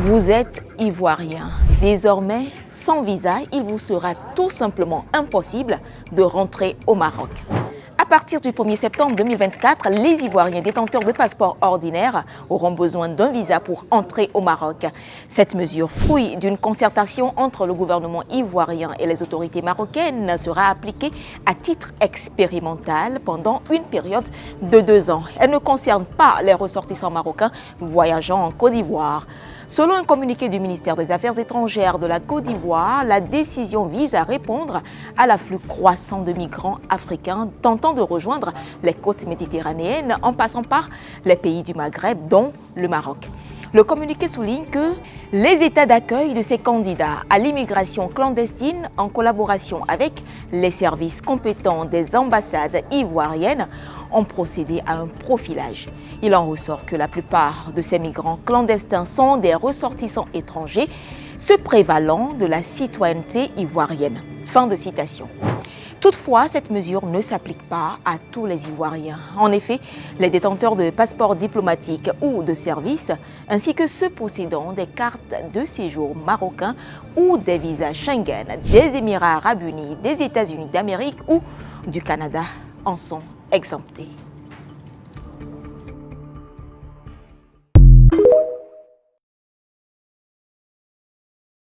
Vous êtes ivoirien. Désormais, sans visa, il vous sera tout simplement impossible de rentrer au Maroc. À partir du 1er septembre 2024, les Ivoiriens détenteurs de passeports ordinaires auront besoin d'un visa pour entrer au Maroc. Cette mesure, fruit d'une concertation entre le gouvernement ivoirien et les autorités marocaines, sera appliquée à titre expérimental pendant une période de 2 ans. Elle ne concerne pas les ressortissants marocains voyageant en Côte d'Ivoire. Selon un communiqué du ministère des Affaires étrangères de la Côte d'Ivoire, la décision vise à répondre à l'afflux croissant de migrants africains tentant de rejoindre les côtes méditerranéennes en passant par les pays du Maghreb, dont le Maroc. Le communiqué souligne que les états d'accueil de ces candidats à l'immigration clandestine, en collaboration avec les services compétents des ambassades ivoiriennes, ont procédé à un profilage. Il en ressort que la plupart de ces migrants clandestins sont des ressortissants étrangers se prévalant de la citoyenneté ivoirienne. Fin de citation. Toutefois, cette mesure ne s'applique pas à tous les Ivoiriens. En effet, les détenteurs de passeports diplomatiques ou de service, ainsi que ceux possédant des cartes de séjour marocains ou des visas Schengen, des Émirats arabes unis, des États-Unis d'Amérique ou du Canada en sont exemptés.